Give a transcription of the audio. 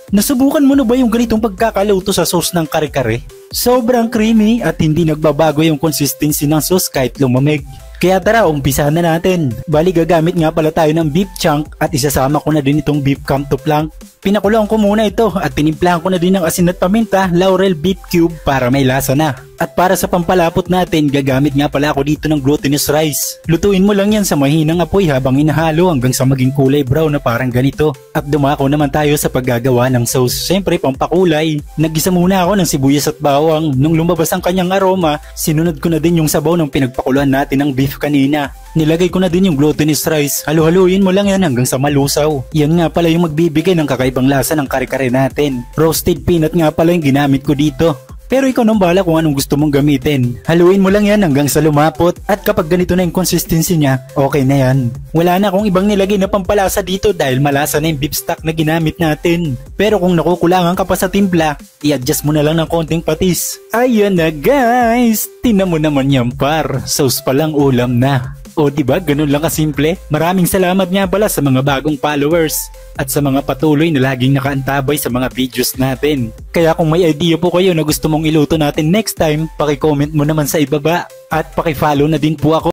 Nasubukan mo na ba yung ganitong pagkakaluto sa sauce ng kare-kare? Sobrang creamy at hindi nagbabago yung consistency ng sauce kahit lumamig. Kaya tara, umpisahan na natin. Bali gagamit nga pala tayo ng beef chunk at isasama ko na din itong beef cam to flank. Pinakuloan ko muna ito at tinimplahan ko na din ng asin at paminta, laurel beef cube para may lasa na. At para sa pampalapot natin, gagamit nga pala ako dito ng glutinous rice. Lutuin mo lang yan sa mahinang apoy habang inahalo hanggang sa maging kulay brown na parang ganito. At dumako naman tayo sa paggagawa ng sauce. Siyempre pampakulay. Naggisa muna ako ng sibuyas at bawang. Nung lumabas ang kanyang aroma, sinunod ko na din yung sabaw ng pinagpakuluan natin ng beef kanina. Nilagay ko na din yung glutinous rice. Halu-haluin mo lang yan hanggang sa malusaw. Yan nga pala yung magbibigay ng kakaibang lasa ng kare-kare natin. Roasted peanut nga pala yung ginamit ko dito. Pero ikaw nang bahala kung anong gusto mong gamitin. Haluin mo lang yan hanggang sa lumapot. At kapag ganito na yung consistency niya, okay na yan. Wala na akong ibang nilagay na pampalasa dito dahil malasa na yung beef stock na ginamit natin. Pero kung nakukulangan ka pa sa timpla, i-adjust mo na lang ng konting patis. Ayan na guys! Tingnan mo naman yan par. Sauce pa lang ulam na. O diba, ganun lang kasimple. Maraming salamat nga pala sa mga bagong followers at sa mga patuloy na laging nakaantabay sa mga videos natin. Kaya kung may idea po kayo na gusto mong iluto natin next time, paki-comment mo naman sa ibaba at paki-follow na din po ako.